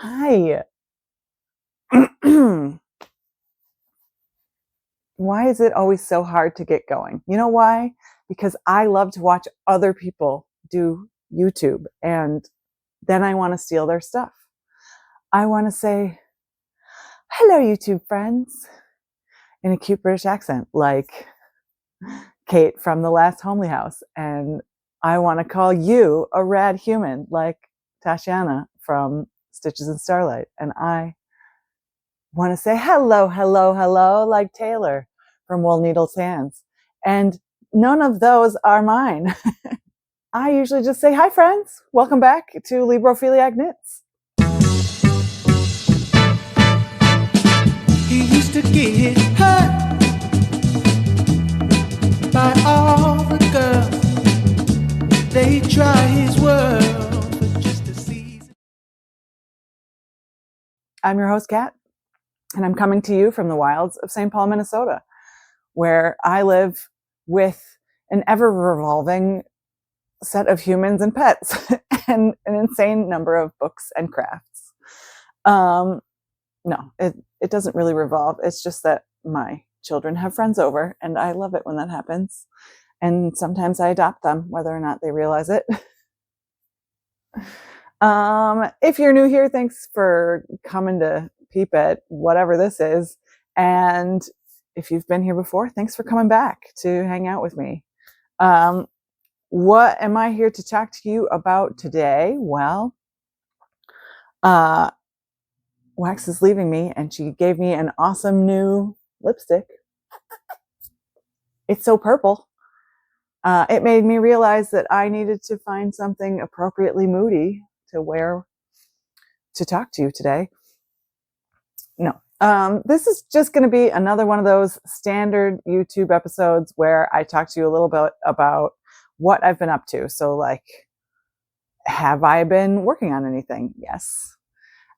Hi. Why is it always so hard to get going? You know why? Because I love to watch other people do YouTube and then I want to steal their stuff. I want to say, hello, YouTube friends, in a cute British accent, like Kate from the last Homely House. And I want to call you a rad human, like Tashiana from Stitches and Starlight. And I want to say hello, hello, hello, like Taylor from Wool Needles Hands. And none of those are mine. I usually just say, hi, friends. Welcome back to Librophiliac Knits. He used to get hurt by all the girls. They try his world for just a season. I'm your host, Kat, and I'm coming to you from the wilds of St. Paul, Minnesota, where I live with an ever-revolving set of humans and pets and an insane number of books and crafts. No, it doesn't really revolve. It's just that my children have friends over, and I love it when that happens. And sometimes I adopt them, whether or not they realize it. If you're new here, thanks for coming to peep at whatever this is. And if you've been here before, thanks for coming back to hang out with me. What am I here to talk to you about today? Well, Wax is leaving me, and she gave me an awesome new lipstick. It's so purple. It made me realize that I needed to find something appropriately moody to wear to talk to you today. No, this is just going to be another one of those standard YouTube episodes where I talk to you a little bit about what I've been up to. So, like, have I been working on anything? Yes.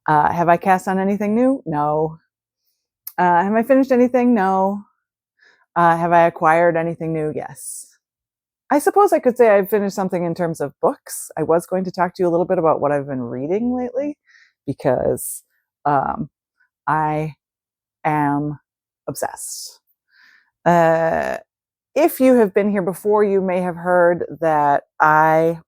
Have I cast on anything new? No. Have I finished anything? No. Have I acquired anything new? Yes. I suppose I could say I've finished something in terms of books. I was going to talk to you a little bit about what I've been reading lately, because I am obsessed. If you have been here before, you may have heard that I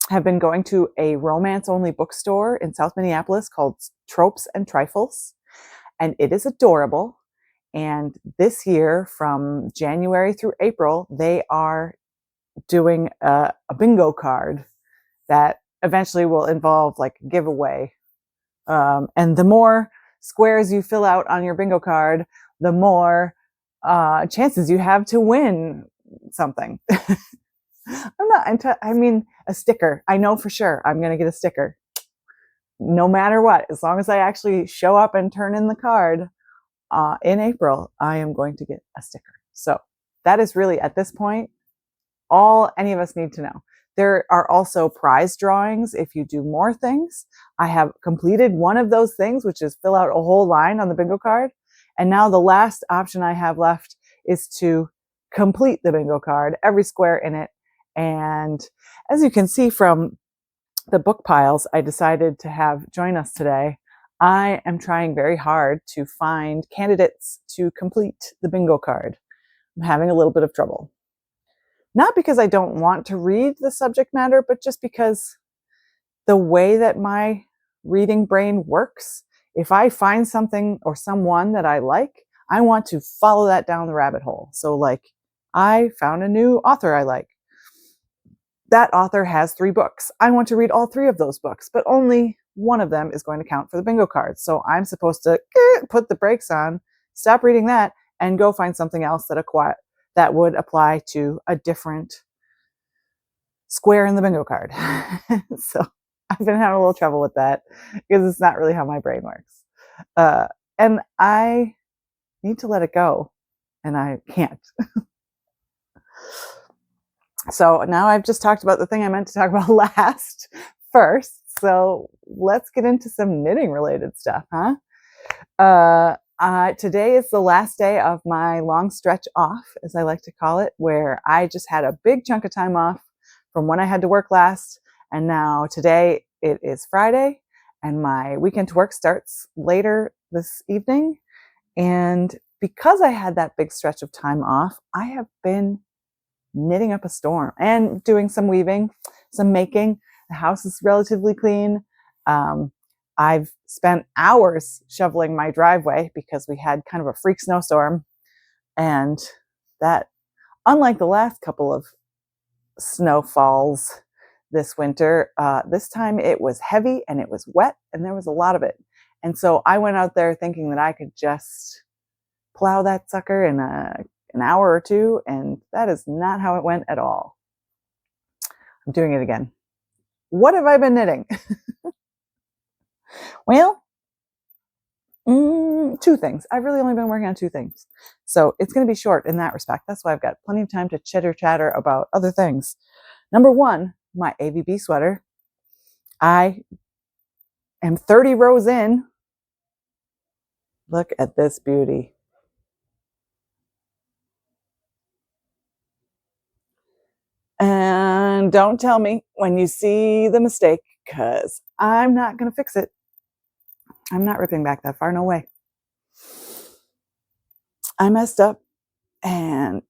have been going to a romance-only bookstore in South Minneapolis called Tropes and Trifles, and it is adorable. And this year, from January through April, they are doing a bingo card that eventually will involve like a giveaway. And the more squares you fill out on your bingo card, the more chances you have to win something. I mean, a sticker. I know for sure I'm going to get a sticker. No matter what, as long as I actually show up and turn in the card in April, I am going to get a sticker. So that is really, at this point, all any of us need to know. There are also prize drawings if you do more things. I have completed one of those things, which is fill out a whole line on the bingo card. And now the last option I have left is to complete the bingo card, every square in it. And as you can see from the book piles I decided to have join us today, I am trying very hard to find candidates to complete the bingo card. I'm having a little bit of trouble. Not because I don't want to read the subject matter, but just because the way that my reading brain works, if I find something or someone that I like, I want to follow that down the rabbit hole. So, like, I found a new author I like. That author has 3 books. I want to read all 3 of those books, but only one of them is going to count for the bingo card. So I'm supposed to put the brakes on, stop reading that, and go find something else that would apply to a different square in the bingo card. So I've been having a little trouble with that because it's not really how my brain works. And I need to let it go, and I can't. So now I've just talked about the thing I meant to talk about first. So let's get into some knitting related stuff, huh? Today is the last day of my long stretch off, as I like to call it, where I just had a big chunk of time off from when I had to work last. And now today it is Friday, and my weekend to work starts later this evening. And because I had that big stretch of time off, I have been knitting up a storm and doing some weaving, some making. The house is relatively clean. I've spent hours shoveling my driveway because we had kind of a freak snowstorm. And that, unlike the last couple of snowfalls this winter, this time it was heavy and it was wet and there was a lot of it. And so I went out there thinking that I could just plow that sucker in an hour or two, and that is not how it went at all. I'm doing it again. What have I been knitting? Well, two things. I've really only been working on two things. So it's going to be short in that respect. That's why I've got plenty of time to chitter chatter about other things. Number one, my AVB sweater. I am 30 rows in. Look at this beauty. And don't tell me when you see the mistake, because I'm not going to fix it. I'm not ripping back that far, no way. I messed up, and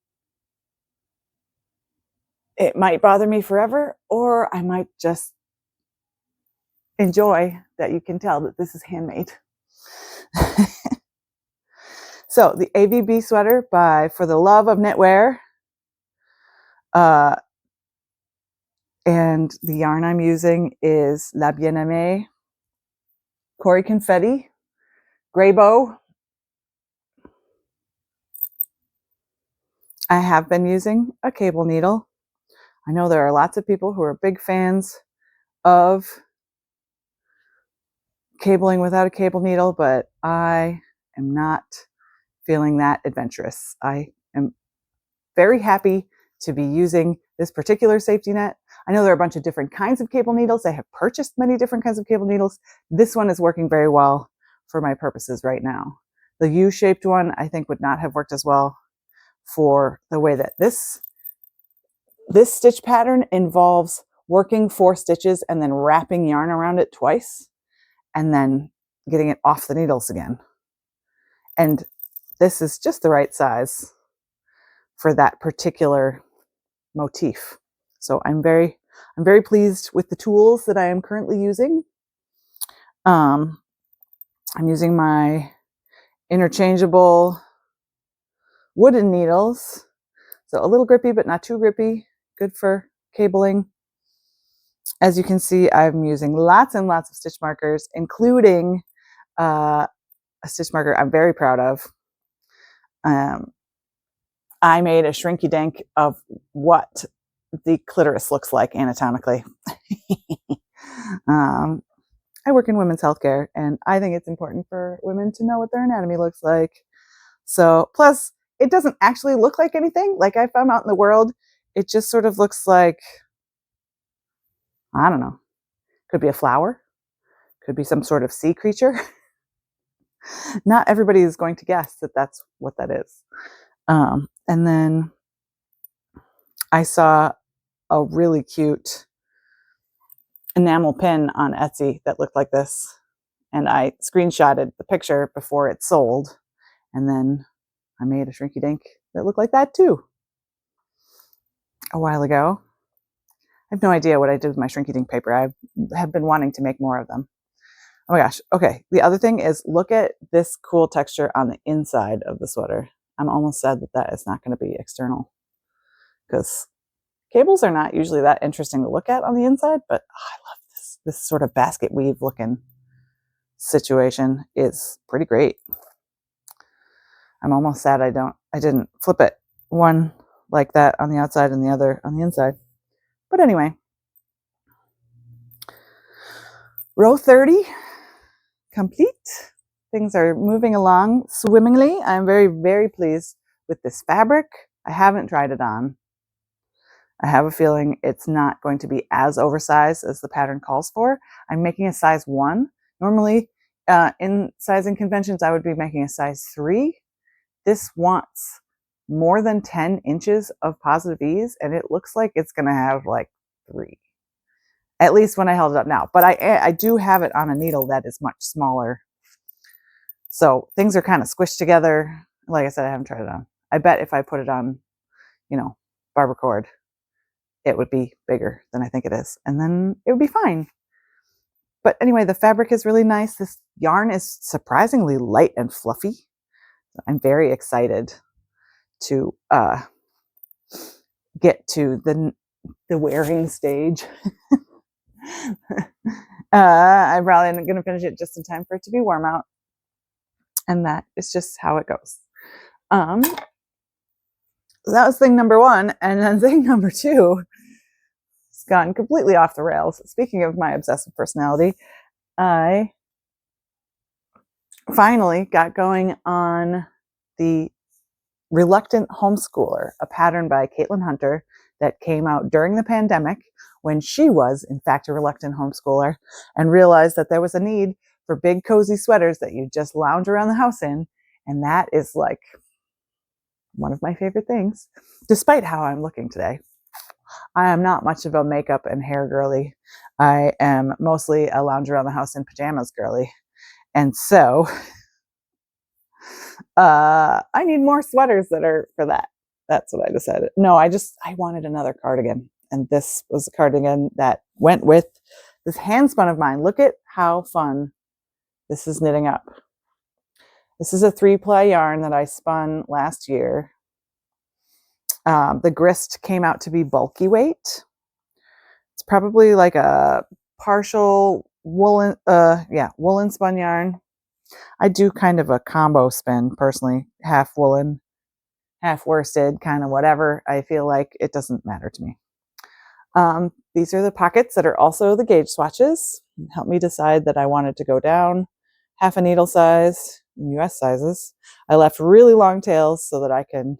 it might bother me forever, or I might just enjoy that you can tell that this is handmade. So the AVB sweater by For the Love of Knitwear. And the yarn I'm using is La Bien-Aimée Cory Confetti Gray Bow. I have been using a cable needle. I know there are lots of people who are big fans of cabling without a cable needle, but I am not feeling that adventurous. I am very happy to be using this particular safety net. I know there are a bunch of different kinds of cable needles. I have purchased many different kinds of cable needles. This one is working very well for my purposes right now. The U-shaped one I think would not have worked as well for the way that this stitch pattern involves working 4 stitches and then wrapping yarn around it twice and then getting it off the needles again. And this is just the right size for that particular motif. So I'm very pleased with the tools that I am currently using. I'm using my interchangeable wooden needles. So a little grippy, but not too grippy. Good for cabling. As you can see, I'm using lots and lots of stitch markers, including a stitch marker I'm very proud of. I made a shrinky dink of what the clitoris looks like anatomically. I work in women's healthcare, and I think it's important for women to know what their anatomy looks like. So, plus, it doesn't actually look like anything. Like if I'm out in the world, it just sort of looks like, I don't know, could be a flower, could be some sort of sea creature. Not everybody is going to guess that that's what that is. And then I saw a really cute enamel pin on Etsy that looked like this. And I screenshotted the picture before it sold. And then I made a shrinky dink that looked like that too a while ago. I have no idea what I did with my shrinky dink paper. I have been wanting to make more of them. Oh my gosh. Okay. The other thing is, look at this cool texture on the inside of the sweater. I'm almost sad that that is not going to be external, because cables are not usually that interesting to look at on the inside, but I love this. This sort of basket weave looking situation is pretty great. I'm almost sad I didn't flip it, one like that on the outside and the other on the inside. But anyway, row 30 complete. Things are moving along swimmingly. I'm very, very pleased with this fabric. I haven't tried it on. I have a feeling it's not going to be as oversized as the pattern calls for. I'm making a size 1. Normally, in sizing conventions, I would be making a size 3. This wants more than 10 inches of positive ease, and it looks like it's going to have like 3. at least when I held it up now. But I do have it on a needle that is much smaller. So things are kind of squished together. Like I said, I haven't tried it on. I bet if I put it on, you know, barber cord, it would be bigger than I think it is. And then it would be fine. But anyway, the fabric is really nice. This yarn is surprisingly light and fluffy. I'm very excited to get to the wearing stage. I'm probably going to finish it just in time for it to be warm out. And that is just how it goes. So that was thing number one. And then thing number two has gone completely off the rails. Speaking of my obsessive personality, I finally got going on the Reluctant Homeschooler, a pattern by Caitlin Hunter that came out during the pandemic when she was, in fact, a reluctant homeschooler and realized that there was a need for big, cozy sweaters that you just lounge around the house in. And that is like one of my favorite things, despite how I'm looking today. I am not much of a makeup and hair girly. I am mostly a lounge around the house in pajamas girly. And so I need more sweaters that are for that. That's what I decided. No, I wanted another cardigan. And this was a cardigan that went with this hand spun of mine. Look at how fun this is knitting up. This is a 3-ply yarn that I spun last year. The grist came out to be bulky weight. It's probably like a partial woolen, woolen spun yarn. I do kind of a combo spin personally, half woolen, half worsted, kind of whatever. I feel like it doesn't matter to me. These are the pockets that are also the gauge swatches. Help me decide that I wanted to go down half a needle size in US sizes. I left really long tails so that I can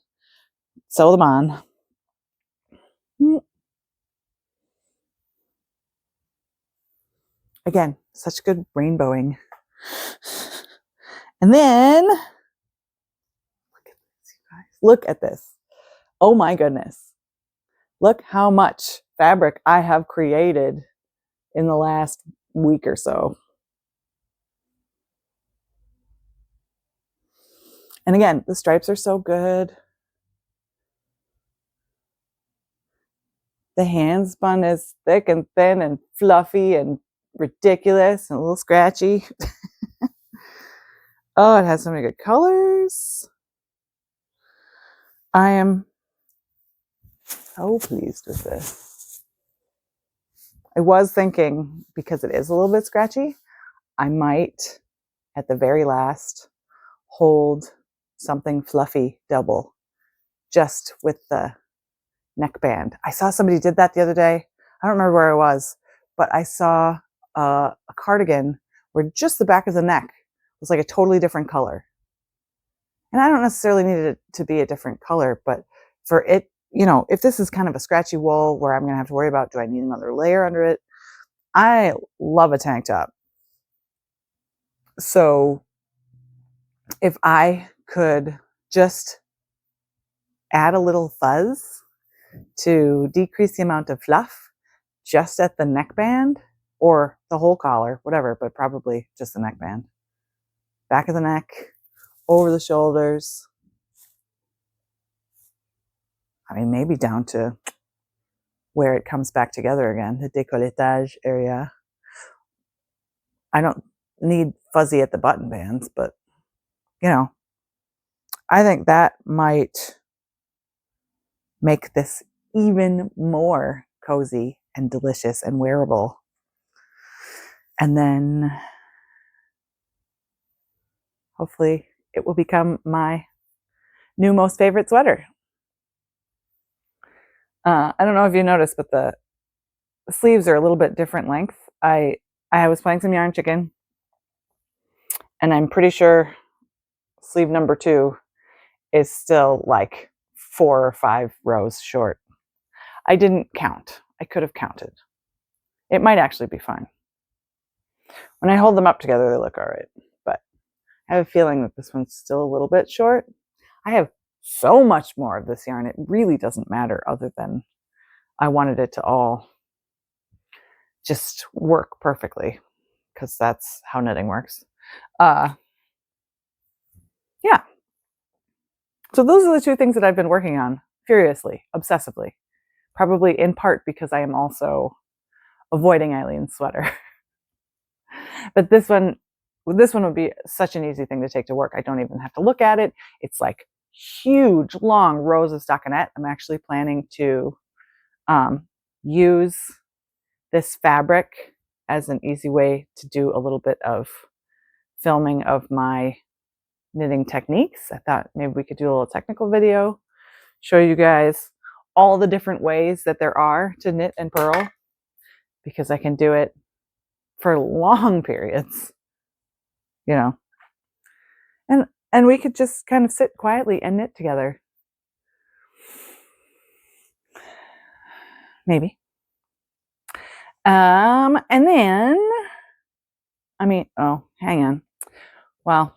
sew them on. Again, such good rainbowing. And then, look at this, you guys. Look at this. Oh my goodness. Look how much fabric I have created in the last week or so. And again, the stripes are so good. The hand spun is thick and thin and fluffy and ridiculous and a little scratchy. Oh, it has so many good colors. I am so pleased with this. I was thinking, because it is a little bit scratchy, I might, at the very last, hold something fluffy double, just with the neckband. I saw somebody did that the other day. I don't remember where it was, but I saw a cardigan where just the back of the neck was like a totally different color. And I don't necessarily need it to be a different color, but for it, you know, if this is kind of a scratchy wool where I'm going to have to worry about, do I need another layer under it? I love a tank top. So if I could just add a little fuzz to decrease the amount of fluff just at the neckband or the whole collar, whatever, but probably just the neckband. Back of the neck, over the shoulders. I mean, maybe down to where it comes back together again, the décolletage area. I don't need fuzzy at the button bands, but, you know, I think that might make this even more cozy and delicious and wearable. And then hopefully it will become my new most favorite sweater. I don't know if you noticed, but the sleeves are a little bit different length. I was playing some yarn chicken, and I'm pretty sure sleeve number 2 is still like 4 or 5 rows short. I didn't count. I could have counted. It might actually be fine. When I hold them up together, they look all right, but I have a feeling that this one's still a little bit short. I have so much more of this yarn. It really doesn't matter, other than I wanted it to all just work perfectly, because that's how knitting works. Yeah. So those are the two things that I've been working on furiously, obsessively, probably in part because I am also avoiding Eileen's sweater. But this one would be such an easy thing to take to work. I don't even have to look at it. It's like huge, long rows of stockinette. I'm actually planning to use this fabric as an easy way to do a little bit of filming of my knitting techniques. I thought maybe we could do a little technical video, show you guys all the different ways that there are to knit and purl, because I can do it for long periods, you know. And we could just kind of sit quietly and knit together. Maybe. And then, hang on. Well,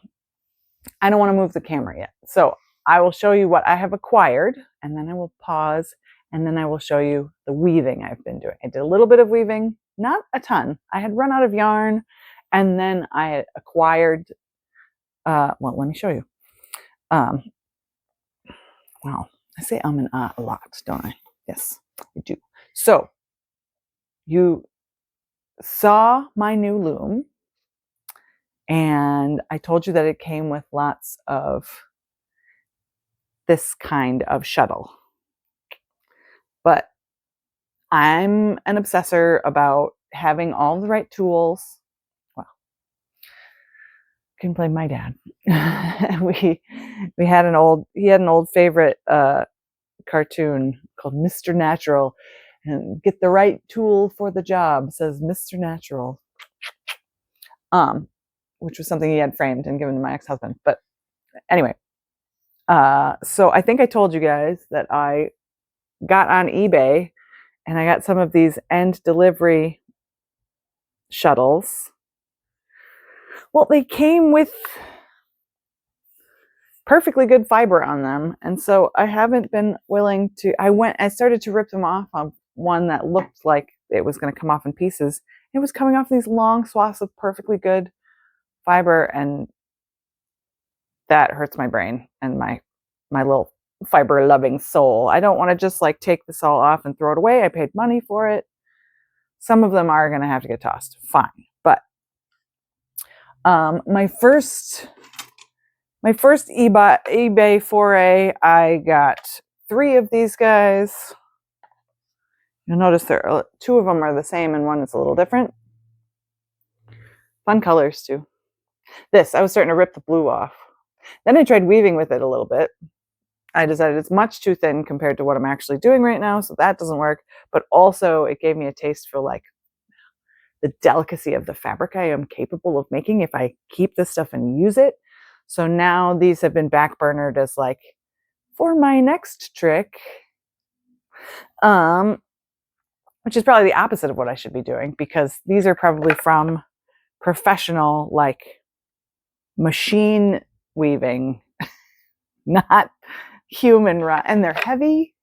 I don't want to move the camera yet. So I will show you what I have acquired, and then I will pause, and then I will show you the weaving I've been doing. I did a little bit of weaving, not a ton. I had run out of yarn, and then I had acquired, well, let me show you. Wow, I say and a lot, don't I? Yes, I do. So you saw my new loom, and I told you that it came with lots of this kind of shuttle. But I'm an obsessor about having all the right tools. Well, can blame my dad. He had an old favorite cartoon called Mr. Natural, and get the right tool for the job, says Mr. Natural. Which was something he had framed and given to my ex-husband. But anyway, so I think I told you guys that I got on eBay and I got some of these end delivery shuttles. Well, they came with perfectly good fiber on them, and so I haven't been willing to. I started to rip them off on one that looked like it was going to come off in pieces. It was coming off these long swaths of perfectly good fiber, and that hurts my brain and my little fiber loving soul. I don't want to just like take this all off and throw it away. I paid money for it. Some of them are going to have to get tossed. Fine. But my first eBay foray, I got 3 of these guys. You'll notice there 2 of them are the same and one is a little different. Fun colors too. I was starting to rip the blue off. Then I tried weaving with it a little bit. I decided it's much too thin compared to what I'm actually doing right now, so that doesn't work. But also it gave me a taste for like the delicacy of the fabric I am capable of making if I keep this stuff and use it. So now these have been backburnered as like for my next trick, which is probably the opposite of what I should be doing, because these are probably from professional, like machine weaving, not human run, and they're heavy.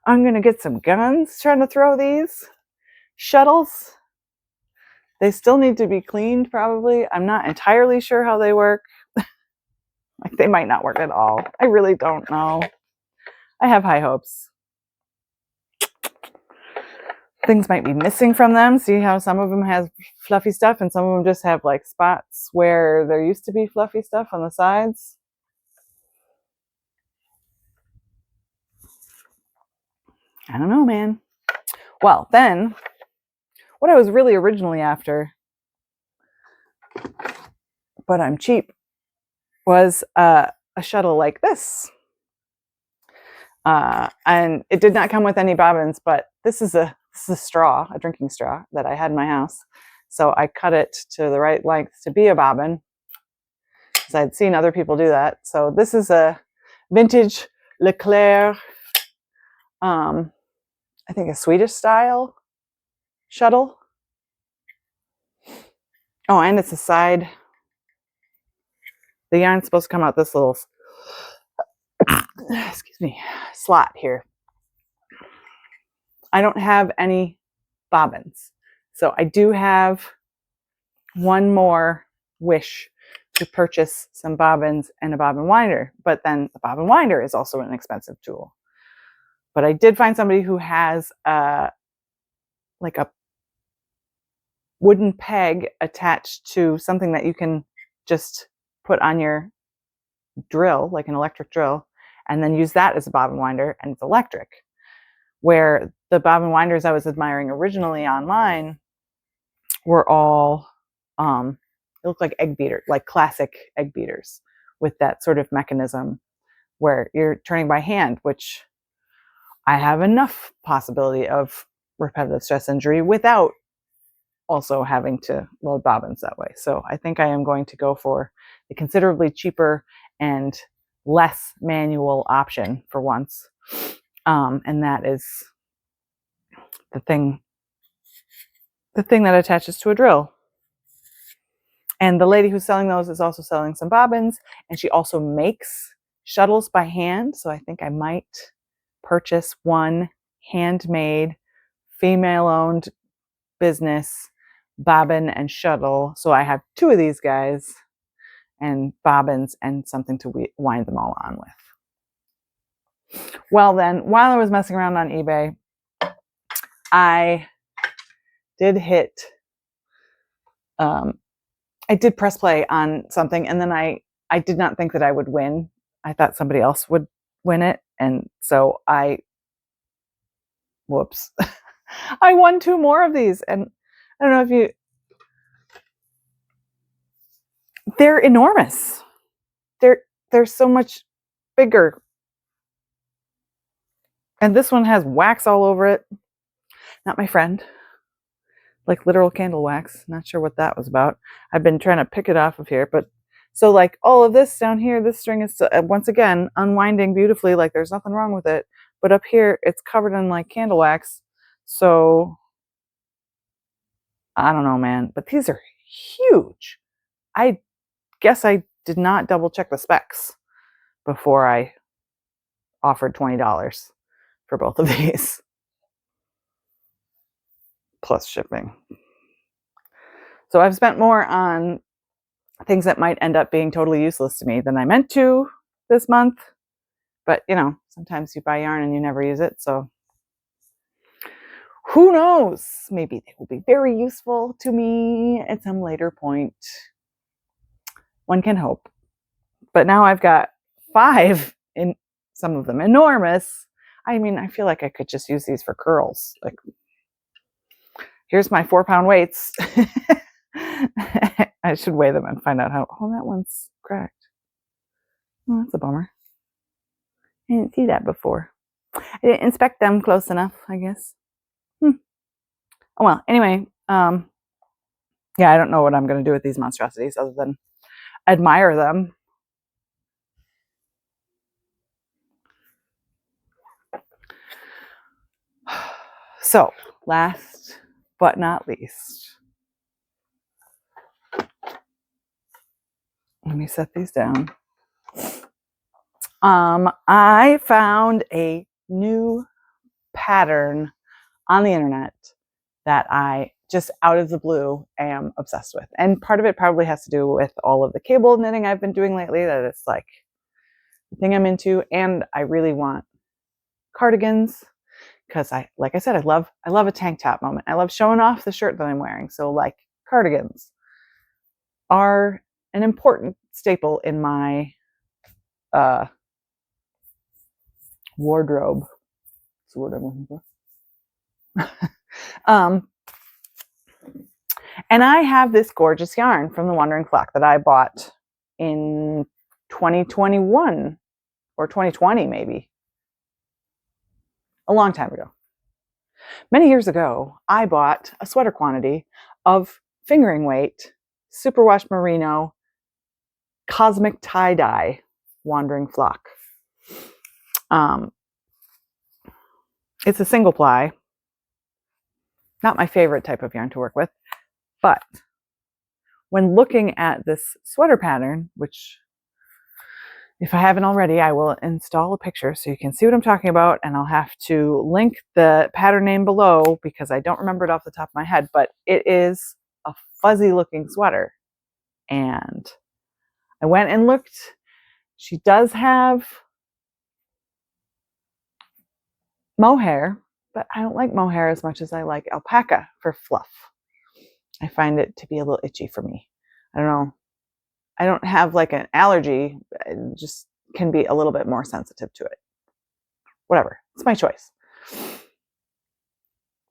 I'm gonna get some guns trying to throw these shuttles. They still need to be cleaned probably. I'm not entirely sure how they work. Like they might not work at all. I really don't know. I have high hopes. Things might be missing from them. See how some of them has fluffy stuff and some of them just have like spots where there used to be fluffy stuff on the sides. I don't know, man. Well, then, what I was really originally after, but I'm cheap, was a shuttle like this. And it did not come with any bobbins, but this is a straw, a drinking straw that I had in my house. So I cut it to the right length to be a bobbin, because I'd seen other people do that. So this is a vintage LeClerc, I think a Swedish style shuttle. Oh, and it's a side. The yarn's supposed to come out this little, excuse me, slot here. I don't have any bobbins. So I do have one more wish to purchase some bobbins and a bobbin winder, but then the bobbin winder is also an expensive tool. But I did find somebody who has like a wooden peg attached to something that you can just put on your drill, like an electric drill, and then use that as a bobbin winder, and it's electric. Where the bobbin winders I was admiring originally online were all it looked like egg beater, like classic egg beaters with that sort of mechanism where you're turning by hand, which I have enough possibility of repetitive stress injury without also having to load bobbins that way. So I think I am going to go for the considerably cheaper and less manual option for once. And that is the thing that attaches to a drill. And the lady who's selling those is also selling some bobbins, and she also makes shuttles by hand. So I think I might purchase one handmade, female-owned business bobbin and shuttle. So I have two of these guys and bobbins and something to wind them all on with. Well then, while I was messing around on eBay, I did hit I did press play on something, and then I did not think that I would win. I thought somebody else would win it, and so whoops. I won two more of these, and I don't know if they're enormous. They're so much bigger. And this one has wax all over it. Not my friend. Like literal candle wax. Not sure what that was about. I've been trying to pick it off of here, but so like all of this down here, this string is once again unwinding beautifully, like there's nothing wrong with it. But up here, it's covered in like candle wax. So I don't know, man. But these are huge. I guess I did not double check the specs before I offered $20 for both of these. Plus shipping. So I've spent more on things that might end up being totally useless to me than I meant to this month. But, you know, sometimes you buy yarn and you never use it. So who knows? Maybe they will be very useful to me at some later point. One can hope. But now I've got 5, in some of them enormous. I mean, I feel like I could just use these for curls. Like, here's my 4-pound weights. I should weigh them and find out how. Oh, that one's cracked. Oh, that's a bummer. I didn't see that before. I didn't inspect them close enough, I guess. Oh well. Anyway, yeah, I don't know what I'm going to do with these monstrosities other than admire them. So, last but not least, let me set these down. I found a new pattern on the internet that I just out of the blue am obsessed with. And part of it probably has to do with all of the cable knitting I've been doing lately, that it's like the thing I'm into. And I really want cardigans because like I said, I love a tank top moment. I love showing off the shirt that I'm wearing. So like cardigans are an important staple in my wardrobe. That's the word I'm looking for. And I have this gorgeous yarn from the Wandering Flock that I bought in 2021 or 2020, maybe. A long time ago. Many years ago, I bought a sweater quantity of fingering weight, superwash merino, cosmic tie-dye Wandering Flock. It's a single ply. Not my favorite type of yarn to work with, but when looking at this sweater pattern, which if I haven't already, I will install a picture so you can see what I'm talking about, and I'll have to link the pattern name below because I don't remember it off the top of my head, but it is a fuzzy looking sweater. And I went and looked. She does have mohair, but I don't like mohair as much as I like alpaca for fluff. I find it to be a little itchy for me. I don't know. I don't have like an allergy. I just can be a little bit more sensitive to it. Whatever. It's my choice.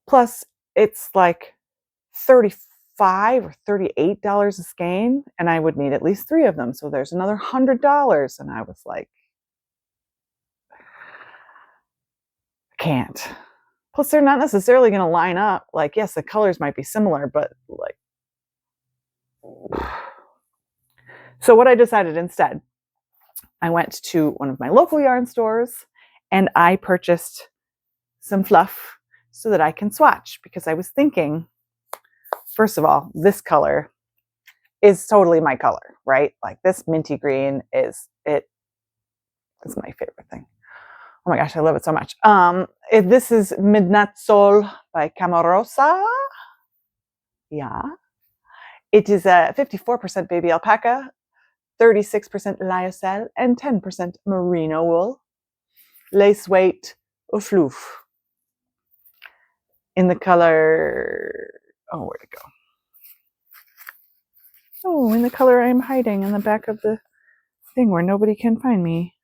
Plus, it's like $35 or $38 a skein, and I would need at least 3 of them. So there's another $100. And I was like, can't. Plus, they're not necessarily going to line up. Like, yes, the colors might be similar, but like. So what I decided instead, I went to one of my local yarn stores and I purchased some fluff so that I can swatch, because I was thinking, first of all, this color is totally my color, right? Like this minty green is it. It's my favorite thing. Oh my gosh, I love it so much. This is Midnatssol by CamaRosa. Yeah. It is a 54% baby alpaca, 36% lyocell, and 10% merino wool. Lace weight of floof. In the color, oh, where'd it go? Oh, in the color I'm hiding in the back of the thing where nobody can find me.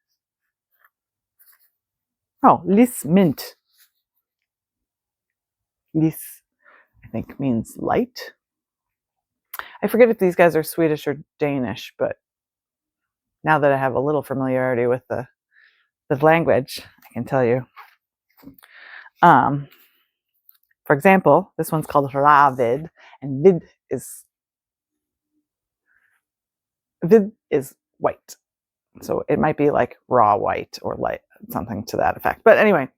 Oh, Lis Mint. Lis, I think, means light. I forget if these guys are Swedish or Danish, but now that I have a little familiarity with the language, I can tell you. For example, this one's called Ravid, and vid is white. So it might be like raw white or light, something to that effect. But anyway,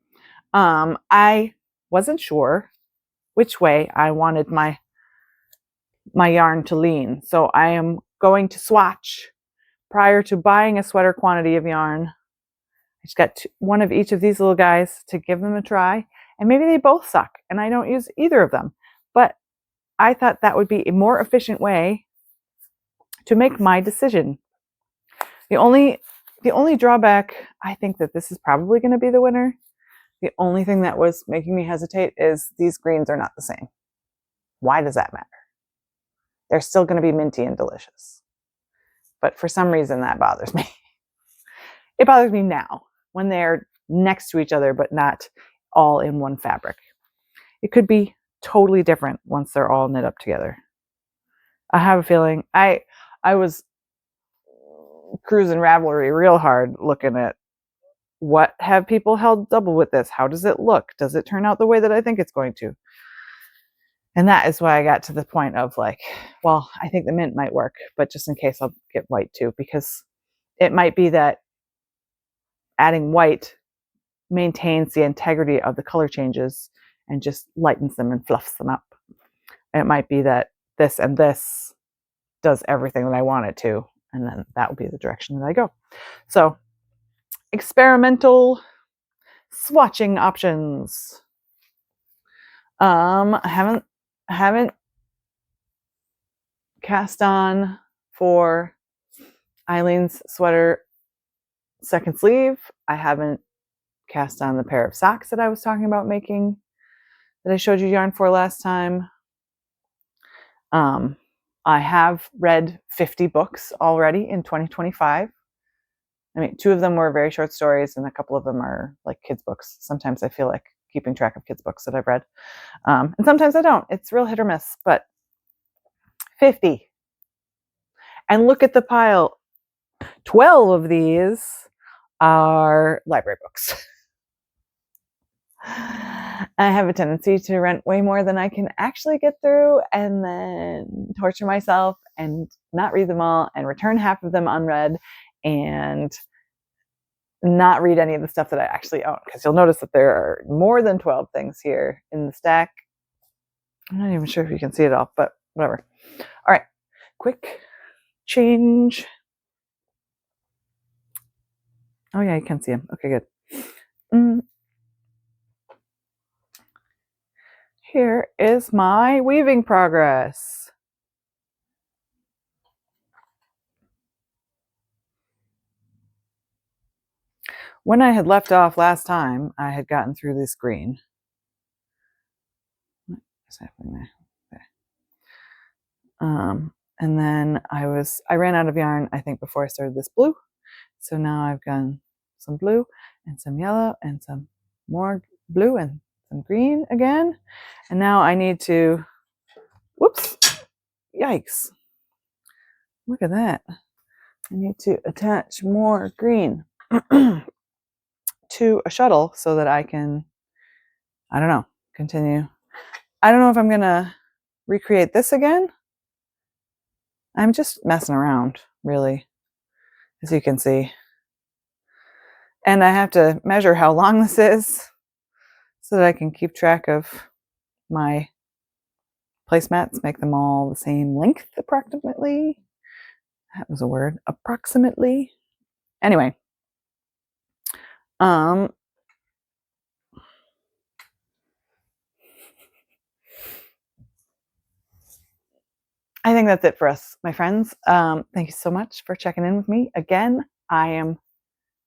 I wasn't sure which way I wanted my yarn to lean. So I am going to swatch prior to buying a sweater quantity of yarn. I just got one of each of these little guys to give them a try. And maybe they both suck and I don't use either of them. But I thought that would be a more efficient way to make my decision. The only drawback, I think that this is probably going to be the winner. The only thing that was making me hesitate is these greens are not the same. Why does that matter? They're still going to be minty and delicious. But for some reason that bothers me. It bothers me now when they're next to each other but not all in one fabric. It could be totally different once they're all knit up together. I have a feeling I was cruising Ravelry real hard looking at what have people held double with this? How does it look? Does it turn out the way that I think it's going to? And that is why I got to the point of like, well, I think the mint might work, but just in case I'll get white too, because it might be that adding white maintains the integrity of the color changes and just lightens them and fluffs them up. And it might be that this and this does everything that I want it to, and then that will be the direction that I go. So experimental swatching options. I haven't cast on for Eileen's sweater second sleeve. I haven't cast on the pair of socks that I was talking about making that I showed you yarn for last time. I have read 50 books already in 2025. I mean, 2 of them were very short stories and a couple of them are like kids books. Sometimes I feel like keeping track of kids books that I've read. And sometimes I don't. It's real hit or miss, but 50. And look at the pile. 12 of these are library books. I have a tendency to rent way more than I can actually get through and then torture myself and not read them all and return half of them unread and not read any of the stuff that I actually own, because you'll notice that there are more than 12 things here in the stack. I'm not even sure if you can see it all, but whatever. All right, quick change. Oh yeah, you can see them. Okay, good. Here is my weaving progress. When I had left off last time, I had gotten through this green. What's happening there? And then I ran out of yarn, I think, before I started this blue. So now I've done some blue and some yellow and some more blue and some green again. And now I need to, whoops, yikes. Look at that. I need to attach more green to a shuttle so that I can, I don't know, continue. I don't know if I'm going to recreate this again. I'm just messing around, really, as you can see. And I have to measure how long this is so that I can keep track of my placemats, make them all the same length approximately. That was a word, approximately. Anyway, I think that's it for us, my friends. Thank you so much for checking in with me. Again, I am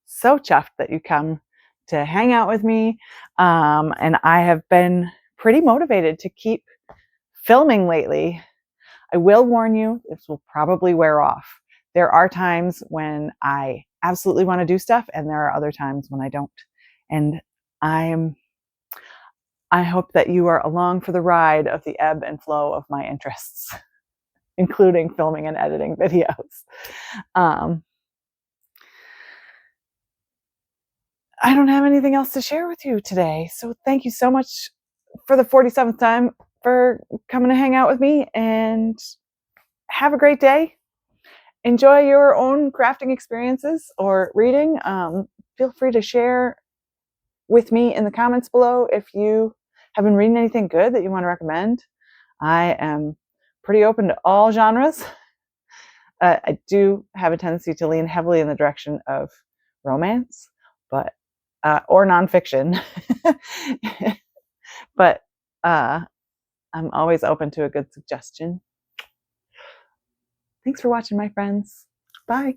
so chuffed that you come to hang out with me. And I have been pretty motivated to keep filming lately. I will warn you, this will probably wear off. There are times when I absolutely want to do stuff, and there are other times when I don't. And I hope that you are along for the ride of the ebb and flow of my interests, including filming and editing videos. I don't have anything else to share with you today. So thank you so much for the 47th time for coming to hang out with me, and have a great day. Enjoy your own crafting experiences or reading. Feel free to share with me in the comments below if you have been reading anything good that you want to recommend. I am pretty open to all genres. I do have a tendency to lean heavily in the direction of romance, but or nonfiction. But I'm always open to a good suggestion. Thanks for watching, my friends. Bye.